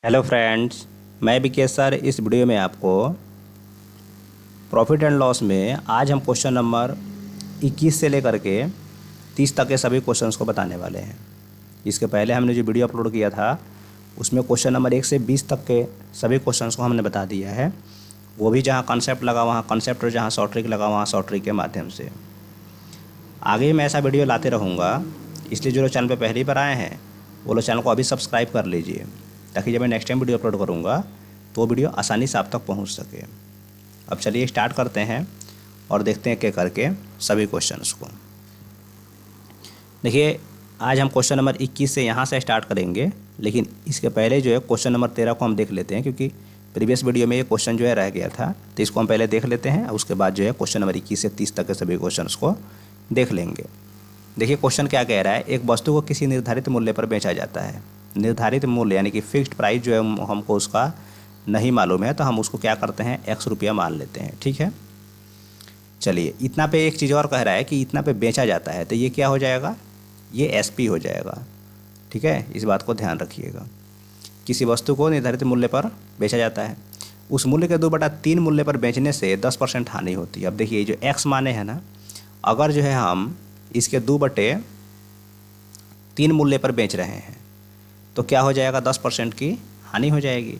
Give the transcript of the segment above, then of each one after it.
Hello friends, मैं Vikesh sir. इस video में आपको प्रॉफिट एंड लॉस में आज हम क्वेश्चन नंबर 21 से लेकर के 30 तक के सभी क्वेश्चंस को बताने वाले हैं। इसके पहले हमने जो वीडियो अपलोड किया था उसमें क्वेश्चन नंबर 1 से 20 तक के सभी क्वेश्चंस को हमने बता दिया है। वो भी जहाँ कॉन्सेप्ट लगा वहाँ कॉन्सेप्ट और जहाँ शॉर्ट ट्रिक लगा वहाँ शॉर्ट ट्रिक के माध्यम से। आगे मैं ऐसा वीडियो लाते रहूँगा, इसलिए जो लोग चैनल पर पहली बार आए हैं वो लोग चैनल को अभी सब्सक्राइब कर लीजिए, ताकि जब मैं नेक्स्ट टाइम वीडियो अपलोड करूँगा तो वो वीडियो आसानी से आप तक पहुँच सके। अब चलिए स्टार्ट करते हैं और देखते हैं क्या करके सभी क्वेश्चंस को। देखिए, आज हम क्वेश्चन नंबर 21 से यहाँ से स्टार्ट करेंगे, लेकिन इसके पहले जो है क्वेश्चन नंबर 13 को हम देख लेते हैं, क्योंकि प्रीवियस वीडियो में ये क्वेश्चन जो है रह गया था। तो इसको हम पहले देख लेते हैं, उसके बाद जो है क्वेश्चन नंबर 21 से 30 तक के सभी क्वेश्चन को देख लेंगे। देखिए क्वेश्चन क्या कह रहा है। एक वस्तु को किसी निर्धारित मूल्य पर बेचा जाता है। निर्धारित मूल्य यानी कि फिक्स्ड प्राइस जो है हमको उसका नहीं मालूम है, तो हम उसको क्या करते हैं, x रुपया मान लेते हैं। ठीक है, चलिए इतना पे एक चीज़ और कह रहा है कि इतना पे बेचा जाता है, तो ये क्या हो जाएगा, ये SP हो जाएगा। ठीक है, इस बात को ध्यान रखिएगा। किसी वस्तु को निर्धारित मूल्य पर बेचा जाता है, उस मूल्य के 2/3 मूल्य पर बेचने से 10% हानि होती है। अब देखिए जो x माने हैं ना, अगर जो है हम इसके 2/3 मूल्य पर बेच रहे हैं तो क्या हो जाएगा, 10% की हानि हो जाएगी।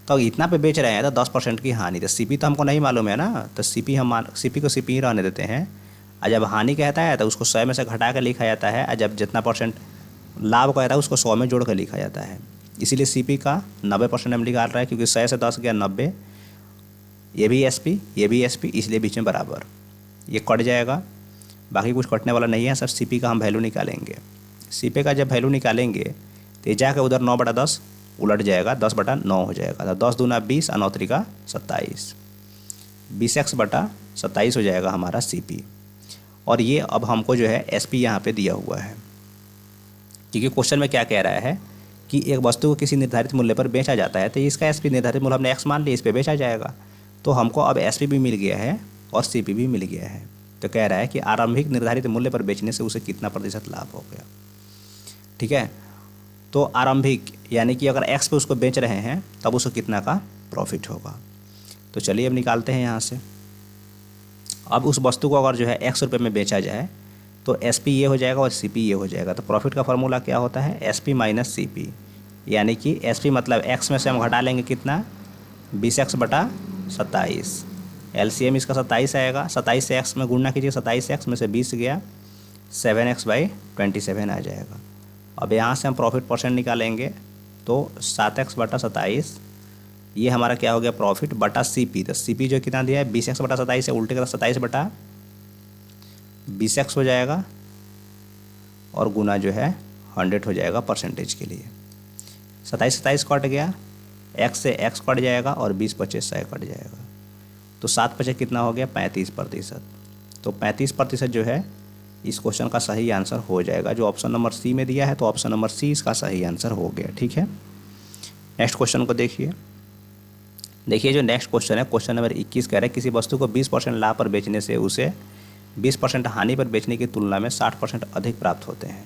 तो इतना पे बेच रहे हैं तो 10% की हानि, तो CP तो हमको नहीं मालूम है ना, तो CP CP को CP ही रहने देते हैं। और जब हानि कहता है तो उसको 100 में से घटा के लिखा जाता है, और जब जितना परसेंट लाभ कहता है उसको 100 में जोड़ कर लिखा जाता है। इसीलिए CP का 90% हम निकाल रहे हैं, क्योंकि 100 से 10 गया 90। ये भी SP, ये भी SP, इसलिए बीच में बराबर ये कट जाएगा। बाकी कुछ कटने वाला नहीं है, सब CP का हम वैल्यू निकालेंगे। CP का जब वैल्यू निकालेंगे तो ये जाकर उधर 9/10 उलट जाएगा, 10/9 हो जाएगा। तो 10 दूना 20 और 9 त्रिका 27, 20x/27 हो जाएगा हमारा CP। और ये अब हमको जो है SP यहाँ पे दिया हुआ है, क्योंकि क्वेश्चन में क्या कह रहा है कि एक वस्तु को किसी निर्धारित मूल्य पर बेचा जाता है, तो इसका SP निर्धारित मूल्य हमने x मान लिया, इस पर बेचा जाएगा। तो हमको अब SP भी मिल गया है और CP भी मिल गया है। तो कह रहा है कि आरंभिक निर्धारित मूल्य पर बेचने से उसे कितना प्रतिशत लाभ हो गया। ठीक है, तो आरंभिक यानी कि अगर x पे उसको बेच रहे हैं तब उसको कितना का प्रॉफिट होगा। तो चलिए अब निकालते हैं यहाँ से। अब उस वस्तु को अगर जो है x रुपये में बेचा जाए तो SP ये हो जाएगा और CP ये हो जाएगा। तो प्रॉफिट का फॉर्मूला क्या होता है, SP माइनस CP, यानी कि SP मतलब x में से हम घटा लेंगे कितना, 20x/27। LCM इसका 27 आएगा, 27 से x में गुणना कीजिए, 27 से x में से 20 गया, 7x/27 आ जाएगा। अब यहाँ से हम प्रॉफिट परसेंट निकालेंगे, तो 7x/27 ये हमारा क्या हो गया, प्रॉफिट बटा CP। तो CP जो कितना दिया है, 20x/27 है, उल्टे का 27/20x हो जाएगा, और गुना जो है 100 हो जाएगा परसेंटेज के लिए। 27 कट गया, x से x कट जाएगा और 20/25 100 कट जाएगा। तो 7/5 कितना हो गया, 35%। तो 35% जो है इस क्वेश्चन का सही आंसर हो जाएगा। जो ऑप्शन नंबर C में दिया है, तो ऑप्शन नंबर C इसका सही आंसर हो गया। ठीक है, नेक्स्ट क्वेश्चन को देखिए। देखिए जो नेक्स्ट क्वेश्चन है, क्वेश्चन नंबर 21 कह रहा है किसी वस्तु को 20% लाभ पर बेचने से उसे 20% हानि पर बेचने की तुलना में 60% अधिक प्राप्त होते हैं।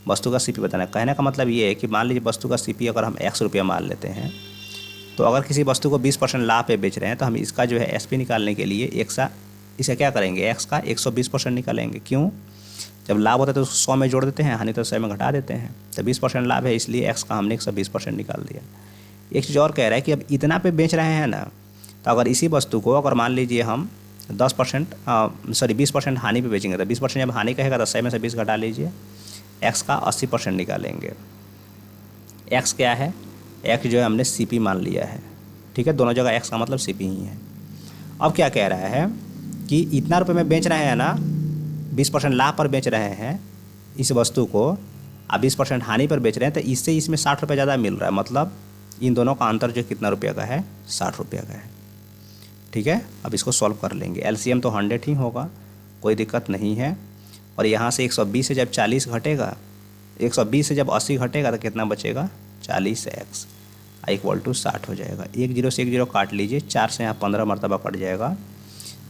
वस्तु का CP बताना है। कहने का मतलब ये है कि मान लीजिए वस्तु का CP अगर हम x रुपया मान लेते हैं, तो अगर किसी वस्तु को 20% लाभ पे बेच रहे हैं तो हम इसका जो है SP निकालने के लिए इसे क्या करेंगे, x का 120% निकालेंगे। क्यों, जब लाभ होता है तो 100 में जोड़ देते हैं, हानि तो 100 में घटा देते हैं। तो 20% लाभ है, इसलिए x का हमने 120% निकाल दिया। एक चीज़ और कह रहा है कि अब इतना पे बेच रहे हैं ना, तो अगर इसी वस्तु को अगर मान लीजिए हम 20% हानि पे बेचेंगे, तो 20% जब हानि कहेगा तो 100 में से 20 घटा लीजिए, x का 80% निकालेंगे। x क्या है, x जो है हमने CP मान लिया है। ठीक है, दोनों जगह x का मतलब CP ही है। अब क्या कह रहा है कि इतना रुपये में बेच रहे हैं ना, 20% लाभ पर बेच रहे हैं इस वस्तु को, आप 20% हानि पर बेच रहे हैं, तो इससे इसमें 60 रुपये ज़्यादा मिल रहा है। मतलब इन दोनों का अंतर जो कितना रुपये का है, 60 रुपये का है। ठीक है, अब इसको सॉल्व कर लेंगे। LCM तो 100 ही होगा, कोई दिक्कत नहीं है। और यहाँ से 120 से जब 40 घटेगा, 120 से जब 80 घटेगा तो कितना बचेगा, 40x = 60 हो जाएगा। 1 0 से 1 0 काट लीजिए, 4 से यहाँ 15 मरतबा कट जाएगा,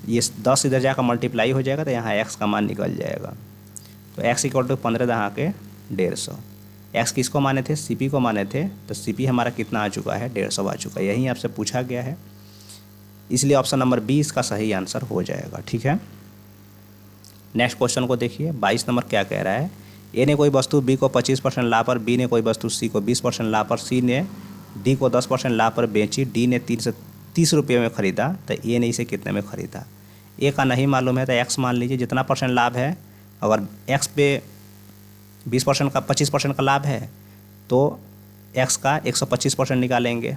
ये 10 इधर जाकर मल्टीप्लाई हो जाएगा, तो यहाँ x का मान निकल जाएगा। तो x = 15 दहाँ के 150, एक्स किसको माने थे, सीपी को माने थे, तो सीपी हमारा कितना आ चुका है, 150 आ चुका है। यही आपसे पूछा गया है, इसलिए ऑप्शन नंबर 20 का सही आंसर हो जाएगा। ठीक है, नेक्स्ट क्वेश्चन को देखिए। 22 नंबर क्या कह रहा है, ए ने कोई वस्तु बी को 25% लाभ पर, बी ने कोई वस्तु सी को 20% लाभ पर, सी ने डी को 10% लाभ पर बेची, डी ने 330 रुपये में ख़रीदा, तो ए ने इसे कितने में ख़रीदा। ए का नहीं मालूम है तो एक्स मान लीजिए, जितना परसेंट लाभ है, अगर एक्स पे 20% का 25% का लाभ है तो एक्स का 125% निकालेंगे।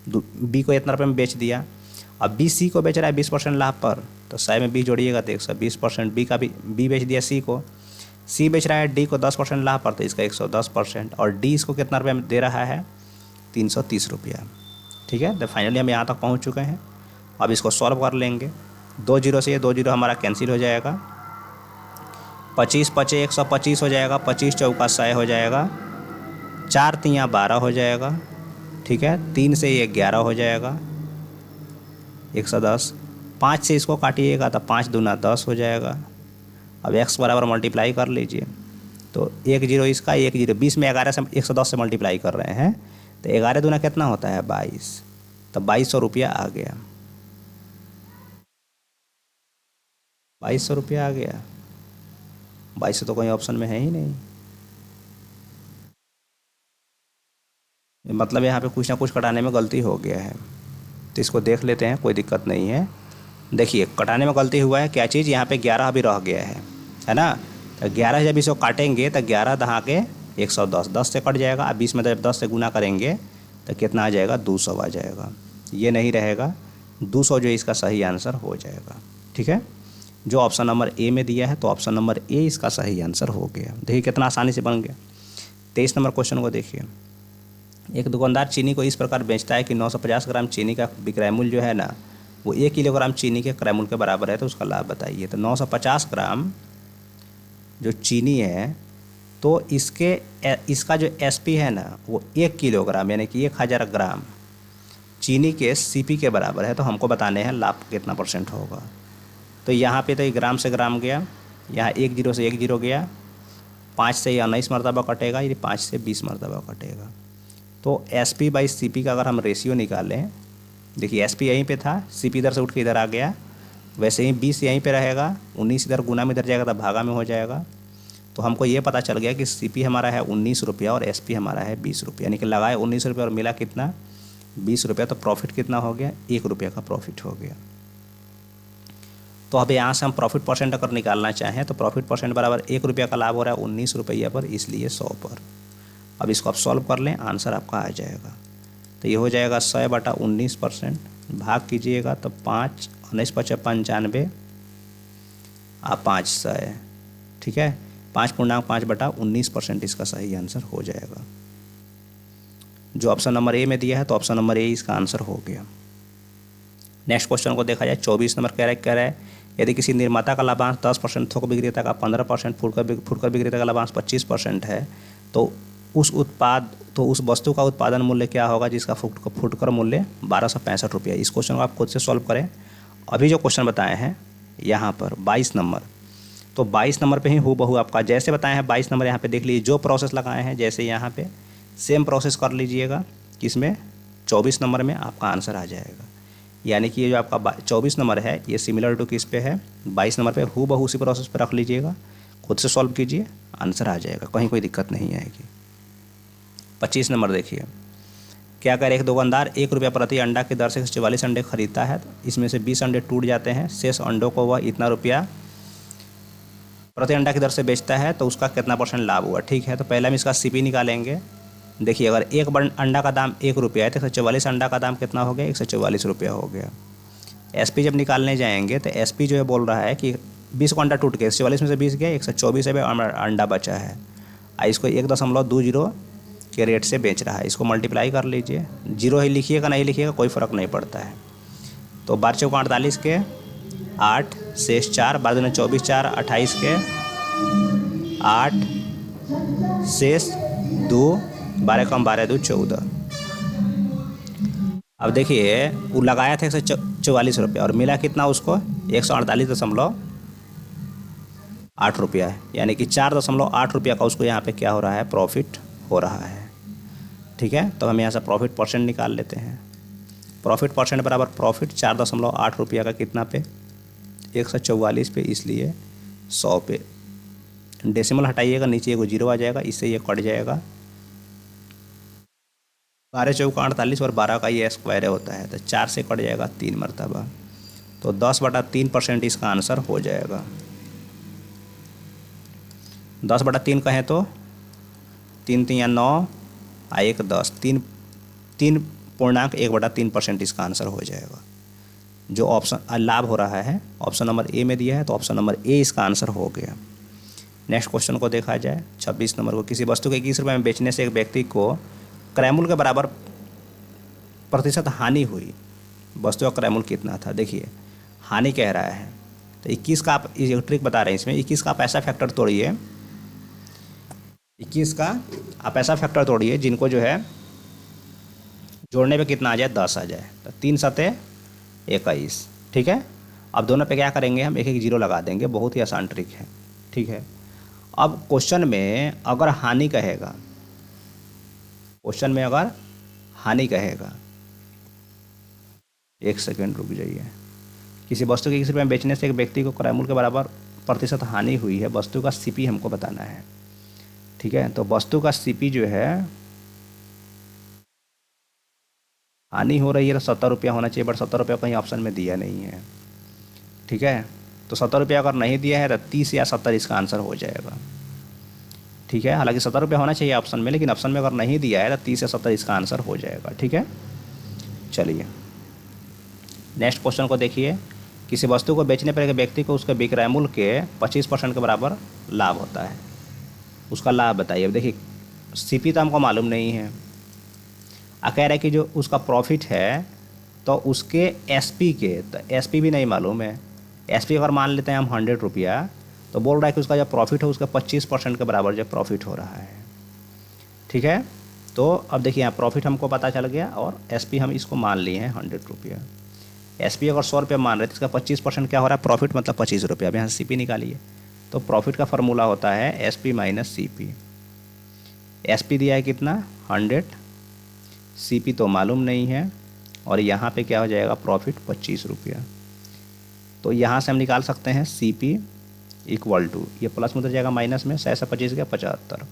बी को इतना रुपये में बेच दिया, अब बी सी को बेच रहा है 20% लाभ पर, तो 100 में बी जोड़िएगा तो 120%। बी का बी बेच दिया सी को, सी बेच रहा है डी को 10% लाभ पर, तो इसका 110%, और डी इसको कितना रुपये में दे रहा है, 330 रुपया। ठीक है, तो फाइनली हम यहाँ तक पहुँच चुके हैं। अब इसको सॉल्व कर लेंगे। 2 जीरो से ये 2 जीरो हमारा कैंसिल हो जाएगा, 25 पचे 125 हो जाएगा, 25 चौका 100 हो जाएगा, 4 तियाँ 12 हो जाएगा। ठीक है, 3 से ये 11 हो जाएगा, 110। 5 से इसको काटिएगा तो 5 दूना 10 हो जाएगा। अब x बराबर मल्टीप्लाई कर लीजिए, तो 1 जीरो इसका, 1 जीरो 20 में 11 से 110 से मल्टीप्लाई कर रहे हैं, तो 11 दूना कितना होता है, 22, तो 2200 रुपया आ गया। 2200 रुपया आ गया। 2200 तो कोई ऑप्शन में है ही नहीं, मतलब यहाँ पे कुछ ना कुछ कटाने में गलती हो गया है। तो इसको देख लेते हैं, कोई दिक्कत नहीं है। देखिए कटाने में गलती हुआ है, क्या चीज़, यहाँ पे 11 अभी रह गया है ना। तो 11 जब इसको काटेंगे तो 11 दहाँ के 110, 10 से कट जाएगा। अब 20 में जब 10 से गुना करेंगे तो कितना आ जाएगा, 200 आ जाएगा। ये नहीं रहेगा, 200 जो इसका सही आंसर हो जाएगा। ठीक है, जो ऑप्शन नंबर ए में दिया है, तो ऑप्शन नंबर ए इसका सही आंसर हो गया। देखिए कितना आसानी से बन गया। 23 नंबर क्वेश्चन को देखिए। एक दुकानदार चीनी को इस प्रकार बेचता है कि 950 ग्राम चीनी का विक्रय मूल्य जो है ना, वो 1 किलोग्राम चीनी के क्रय मूल्य के बराबर है, तो उसका लाभ बताइए। तो 950 ग्राम जो चीनी है, तो इसका जो एसपी है ना, वो 1 किलोग्राम यानी कि 1000 ग्राम चीनी के सीपी के बराबर है। तो हमको बताने हैं लाभ कितना % होगा। तो यहाँ पे तो ये ग्राम से ग्राम गया, यहाँ 1 जीरो से 1 जीरो गया, 5 से ये 19 मरतबा कटेगा, ये 5 से 20 मरतबा कटेगा। तो एसपी बाई सीपी का अगर हम रेशियो निकालें, देखिए एसपी यहीं पे था, सीपी इधर से उठ के इधर आ गया, वैसे ही 20 यहीं पे रहेगा, 19 इधर गुना में इधर जाएगा तो भागा में हो जाएगा। तो हमको ये पता चल गया कि सीपी हमारा है 19 रुपया और एसपी हमारा है 20 रुपया, यानी कि लगाए 19 रुपया और मिला कितना, 20 रुपया। तो प्रॉफिट कितना हो गया, 1 रुपया का प्रॉफिट हो गया। तो अब यहाँ से हम प्रॉफिट % अगर निकालना चाहें तो प्रॉफिट % बराबर 1 रुपया का लाभ हो रहा है 19 रुपया पर, इसलिए 100 पर। अब इसको आप सॉल्व कर लें, आंसर आपका आ जाएगा। तो ये हो जाएगा 100/19%, भाग कीजिएगा तो 5 19 5 95 आप 500। ठीक है, 5.5/19% इसका सही आंसर हो जाएगा। जो ऑप्शन नंबर ए में दिया है, तो ऑप्शन नंबर ए इसका आंसर हो गया। नेक्स्ट क्वेश्चन को देखा जाए। 24 नंबर कह रहा है यदि किसी निर्माता का लाभांश 10%, थोक विक्रेता का 15%, फुटकर विक्रेता का लाभांश 25% है, तो उस वस्तु का उत्पादन मूल्य क्या होगा जिसका फुटकर मूल्य 1265 रुपया। इस क्वेश्चन को आप खुद से सॉल्व करें। अभी जो क्वेश्चन बताए हैं यहाँ पर 22 नंबर, तो 22 नंबर पे ही हूबहू आपका जैसे बताए हैं 22 नंबर यहाँ पे देख लीजिए, जो प्रोसेस लगाए हैं जैसे यहाँ पे सेम प्रोसेस कर लीजिएगा। किसमें, 24 नंबर में आपका आंसर आ जाएगा। यानी कि ये जो आपका 24 नंबर है ये सिमिलर टू किस पे है, 22 नंबर पे हूबहू उसी प्रोसेस पर रख लीजिएगा, खुद से सॉल्व कीजिए, आंसर आ जाएगा, कहीं कोई दिक्कत नहीं आएगी। 25 नंबर देखिए क्या कह रहे, एक दुकानदार 1 रुपया प्रति अंडा की दर से 44 अंडे खरीदता है, इसमें से 20 अंडे टूट जाते हैं, शेष अंडों को वह इतना रुपया प्रति अंडा की दर से बेचता है, तो उसका कितना % लाभ हुआ। ठीक है, तो पहले हम इसका सीपी निकालेंगे। देखिए अगर एक अंडा का दाम 1 रुपया है तो 144 अंडा का दाम कितना हो गया, 144 रुपया हो गया। एसपी जब निकालने जाएंगे तो एसपी जो है बोल रहा है कि 20 को अंडा टूट गया, 144 में से 20 गया, 124 अंडा बचा है, इसको 1.20 के रेट से बेच रहा है। इसको मल्टीप्लाई कर लीजिए, 0 ही लिखिएगा नहीं लिखिएगा कोई फ़र्क नहीं पड़ता है। तो 12 चौका 48 के 8 शेष 4, 12 दूनी 24 4 28 के 8 शेष 2, 12 कम 12 2 14। अब देखिए वो लगाया था 144 रुपया और मिला कितना उसको, 148.8 रुपया है, यानी कि 4.8 रुपया का उसको यहाँ पे क्या हो रहा है, प्रॉफिट हो रहा है। ठीक है, तो हम यहाँ से प्रॉफिट परसेंट निकाल लेते हैं। प्रॉफिट परसेंट बराबर प्रॉफिट 4.8 रुपया का कितना पे, 144 पे, इसलिए 100 पे। डेसिमल हटाइएगा, नीचे एगो जीरो आ जाएगा, इससे ये कट जाएगा। 12 चौका 48 और 12 का ये स्क्वायर होता है, तो 4 से कट जाएगा 3 मरतबा, तो 10/3% इसका आंसर हो जाएगा। 10/3 कहें तो 3 3 या 9 आ 1 10, 3.1/3% इसका आंसर हो जाएगा। जो ऑप्शन लाभ हो रहा है ऑप्शन नंबर ए में दिया है, तो ऑप्शन नंबर ए इसका आंसर हो गया। नेक्स्ट क्वेश्चन को देखा जाए, 26 नंबर को। किसी वस्तु को 21 रुपये में बेचने से एक व्यक्ति को क्रयमूल्य के बराबर प्रतिशत हानि हुई। वस्तु का क्रयमूल्य कितना था, देखिए हानि कह रहा है, तो 21 का आप ये ट्रिक बता रहे हैं इसमें, 21 का आप ऐसा फैक्टर तोड़िए, 21 का आप ऐसा फैक्टर तोड़िए जिनको जो है जोड़ने पे कितना आ जाए, 10 आ जाए, तो 3 सते 21। ठीक है, अब दोनों पे क्या करेंगे, हम एक एक जीरो लगा देंगे, बहुत ही आसान ट्रिक है। ठीक है, अब क्वेश्चन में अगर हानि कहेगा, क्वेश्चन में अगर हानि कहेगा, एक सेकेंड रुक जाइए। किसी वस्तु के 21 रुपये में बेचने से एक व्यक्ति को क्रयमूल्य के बराबर प्रतिशत हानि हुई है, वस्तु का सीपी हमको बताना है। ठीक है, तो वस्तु का सीपी जो है, हानि हो रही है तो 70 रुपया होना चाहिए, बट 70 रुपया कहीं ऑप्शन में दिया नहीं है। ठीक है, तो 70 रुपया अगर नहीं दिया है तो 30 या 70 इसका आंसर हो जाएगा। ठीक है, हालांकि 70 रुपया होना चाहिए ऑप्शन में, लेकिन ऑप्शन में अगर नहीं दिया है तो 30 या 70 इसका आंसर हो जाएगा। ठीक है, चलिए नेक्स्ट क्वेश्चन को देखिए। किसी वस्तु को बेचने पर एक व्यक्ति को उसके विक्रय मूल्य के 25% के बराबर लाभ होता है, उसका लाभ बताइए। अब देखिए सीपी तो हमको मालूम नहीं है, कह रहा है कि जो उसका प्रॉफिट है तो उसके एसपी के, तो एसपी भी नहीं मालूम है। एसपी अगर मान लेते हैं हम 100 रुपया, तो बोल रहा है कि उसका जो प्रॉफिट है उसका 25% के बराबर जो प्रॉफिट हो रहा है। ठीक है, तो अब देखिए यहाँ प्रॉफिट हमको पता चल गया और एसपी हम इसको मान लिए हैं 100 रुपया। एसपी अगर 100 रुपया मान रहे तो इसका 25% क्या हो रहा है, प्रॉफिट मतलब 25 रुपया। अब यहाँ से सीपी निकालिए, तो प्रॉफिट का फार्मूला होता है एसपी माइनस सीपी। एसपी दिया है कितना, 100, सीपी तो मालूम नहीं है, और यहाँ पे क्या हो जाएगा, प्रॉफिट 25 रुपया। तो यहाँ से हम निकाल सकते हैं सीपी इक्वल टू, ये प्लस में उतर जाएगा माइनस में, 100 से 25 गया 75,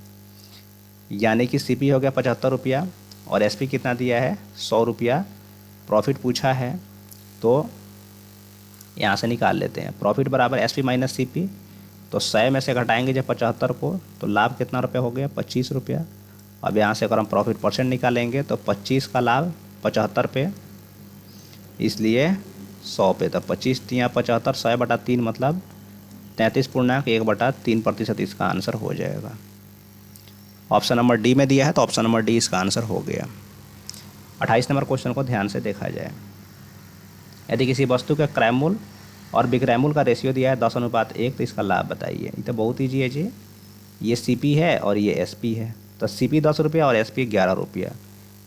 यानी कि सीपी हो गया 75 रुपया और एसपी कितना दिया है, 100 रुपया प्रॉफिट पूछा है। तो यहाँ से निकाल लेते हैं, प्रॉफिट बराबर एसपी माइनस सीपी, तो 100 में से घटाएंगे जब 75 को, तो लाभ कितना रुपया हो गया, 25 रुपया। अब यहाँ से अगर हम प्रॉफिट परसेंट निकालेंगे तो 25 का लाभ 75 पे, इसलिए 100 पे, तो 25 या 75, 100/3 मतलब 33.1/3% इसका आंसर हो जाएगा। ऑप्शन नंबर डी में दिया है, तो ऑप्शन नंबर डी इसका आंसर हो गया। 28 नंबर क्वेश्चन को ध्यान से देखा जाए। यदि किसी वस्तु के क्रय मूल्य और विक्रय मूल्य का रेशियो दिया है 10:1, तो इसका लाभ बताइए। ये तो बहुत ईजी है जी, ये सीपी है और ये एसपी है, तो सीपी 10 रुपया और एसपी 11 रुपया,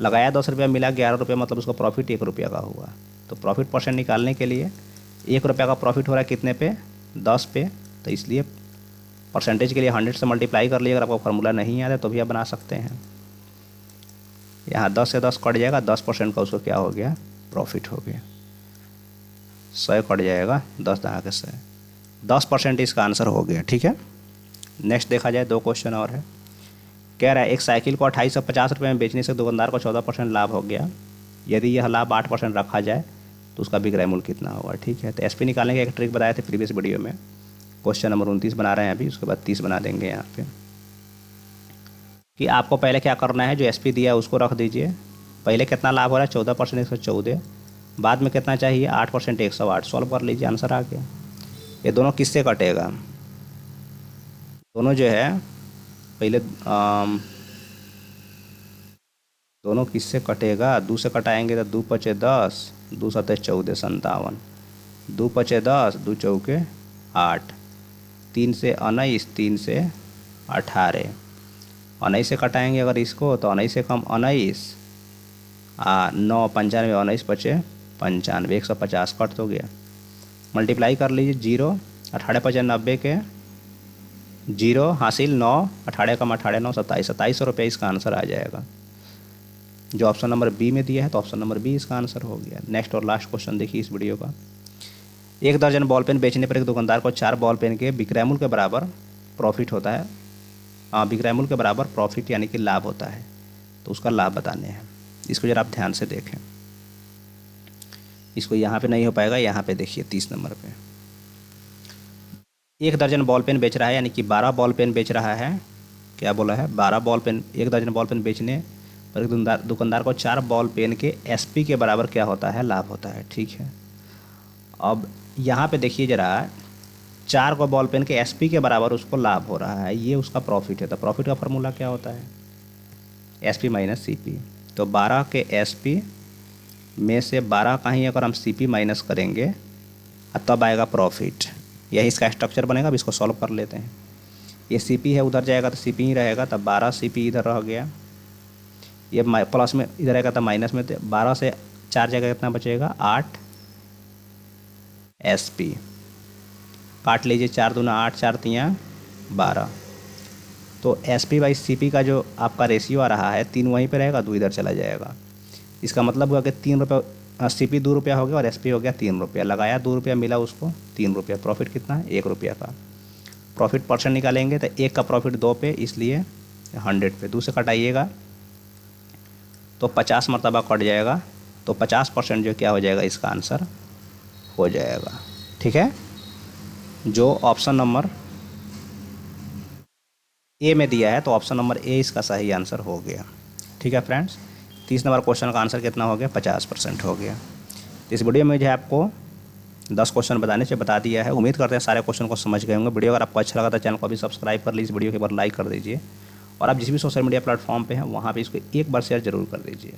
लगाया 10 रुपया, मिला 11 रुपया, मतलब उसका प्रॉफिट 1 रुपया का हुआ। तो प्रॉफिट परसेंट निकालने के लिए 1 रुपया का प्रॉफिट हो रहा है कितने पे, 10 पे, तो इसलिए परसेंटेज के लिए 100 से मल्टीप्लाई कर लीजिए। अगर आपको फार्मूला नहीं आता तो भी आप बना सकते हैं। यहाँ 10 से 10 कट जाएगा, 10% का उसको क्या हो गया, प्रॉफिट हो गया। 100 कट जाएगा, 10 दहा के 100, 10% इसका आंसर हो गया। ठीक है, नेक्स्ट देखा जाए, 2 क्वेश्चन और है। कह रहा है एक साइकिल को 2850 रुपये में बेचने से दुकानदार को 14% लाभ हो गया। यदि यह लाभ 8% रखा जाए तो उसका विक्रय मूल्य कितना होगा। ठीक है, तो एसपी निकालने का एक ट्रिक बताए थे प्रीवियस वीडियो में। क्वेश्चन नंबर 29 बना रहे हैं अभी, उसके बाद 30 बना देंगे यहाँ पे। कि आपको पहले क्या करना है, जो एसपी दिया है उसको रख दीजिए। पहले कितना लाभ हो रहा है, 14% 114, बाद में कितना चाहिए, 8% 108, सॉल्व कर लीजिए, आंसर आ गया। ये दोनों किससे कटेगा, दोनों जो है पहले दोनों किससे कटेगा, 2 से कटाएंगे तो 2 पचे 10, 2 सते 14 57, 2 पचे 10, 2 चौके 8, 3 से 19, 3 से 18, 19 से कटाएंगे अगर इसको तो 19 से कम 19, 9 95, 19 पचे 95, 150 कट तो गया। मल्टीप्लाई कर लीजिए, 0, 18 पचे 90 के जीरो हासिल 9, 18 कम 18 9 27, 2700 इसका आंसर आ जाएगा। जो ऑप्शन नंबर बी में दिया है तो ऑप्शन नंबर बी इसका आंसर हो गया। नेक्स्ट और लास्ट क्वेश्चन देखिए इस वीडियो का। 1 दर्जन बॉल पेन बेचने पर एक दुकानदार को 4 बॉल पेन के विक्रय मूल्य के बराबर प्रॉफिट होता है। विक्रय मूल्य के बराबर प्रॉफिट यानी कि लाभ होता है, तो उसका लाभ बताने हैं। इसको जरा आप ध्यान से देखें, इसको यहाँ पे नहीं हो पाएगा, यहाँ पे देखिए 30 नंबर पे 1 दर्जन बॉल पेन बेच रहा है, यानी कि 12 बॉल पेन बेच रहा है। क्या बोला है? 12 बॉल पेन, 1 दर्जन बॉल पेन बेचने पर दुकानदार को 4 बॉल पेन के एसपी के बराबर क्या होता है? लाभ होता है। ठीक है, अब यहाँ पे देखिए जरा, 4 को बॉल पेन के एसपी के बराबर उसको लाभ हो रहा है, ये उसका प्रॉफिट है। तो प्रॉफिट का फार्मूला क्या होता है? SP minus CP. तो 12 के एसपी में से 12 का ही अगर हम सीपी माइनस करेंगे तब आएगा प्रॉफिट। यही इसका स्ट्रक्चर बनेगा। अब इसको सॉल्व कर लेते हैं। ये सीपी है, उधर जाएगा तो सीपी ही रहेगा, तब 12 सीपी इधर रह गया, ये प्लस में इधर आएगा तो माइनस में। 12 से 4 जगह कितना बचेगा? 8 एसपी। काट लीजिए, 4 दूना 8, 4 तियाँ 12। तो एसपी बाई सीपी का जो आपका रेशियो आ रहा है 3 वहीं पे रहेगा, 2 इधर चला जाएगा। इसका मतलब हुआ कि 3 रुपये, सीपी 2 रुपया हो गया और एसपी हो गया 3 रुपया। लगाया 2 रुपया, मिला उसको 3 रुपया। प्रॉफिट कितना है? 1 रुपया का। प्रॉफिट परसेंट निकालेंगे तो 1 का प्रॉफिट 2 पे, इसलिए 100 पे 2 से कटाइएगा तो 50 मरतबा कट जाएगा। तो 50% जो क्या हो जाएगा? इसका आंसर हो जाएगा। ठीक है, जो ऑप्शन नंबर ए में दिया है तो ऑप्शन नंबर ए इसका सही आंसर हो गया। ठीक है फ्रेंड्स, 30 नंबर क्वेश्चन का आंसर कितना हो गया? 50% हो गया। इस वीडियो में जो है आपको 10 क्वेश्चन बताने से बता दिया है। उम्मीद करते हैं सारे क्वेश्चन को समझ गए होंगे। वीडियो अगर आपको अच्छा लगा तो चैनल को भी सब्सक्राइब कर लीजिए, इस वीडियो के बाद लाइक कर दीजिए, और आप जिस भी सोशल मीडिया प्लेटफॉर्म पे हैं वहाँ पे इसको एक बार शेयर जरूर कर दीजिए।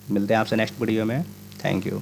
मिलते हैं आपसे नेक्स्ट वीडियो में। Thank you.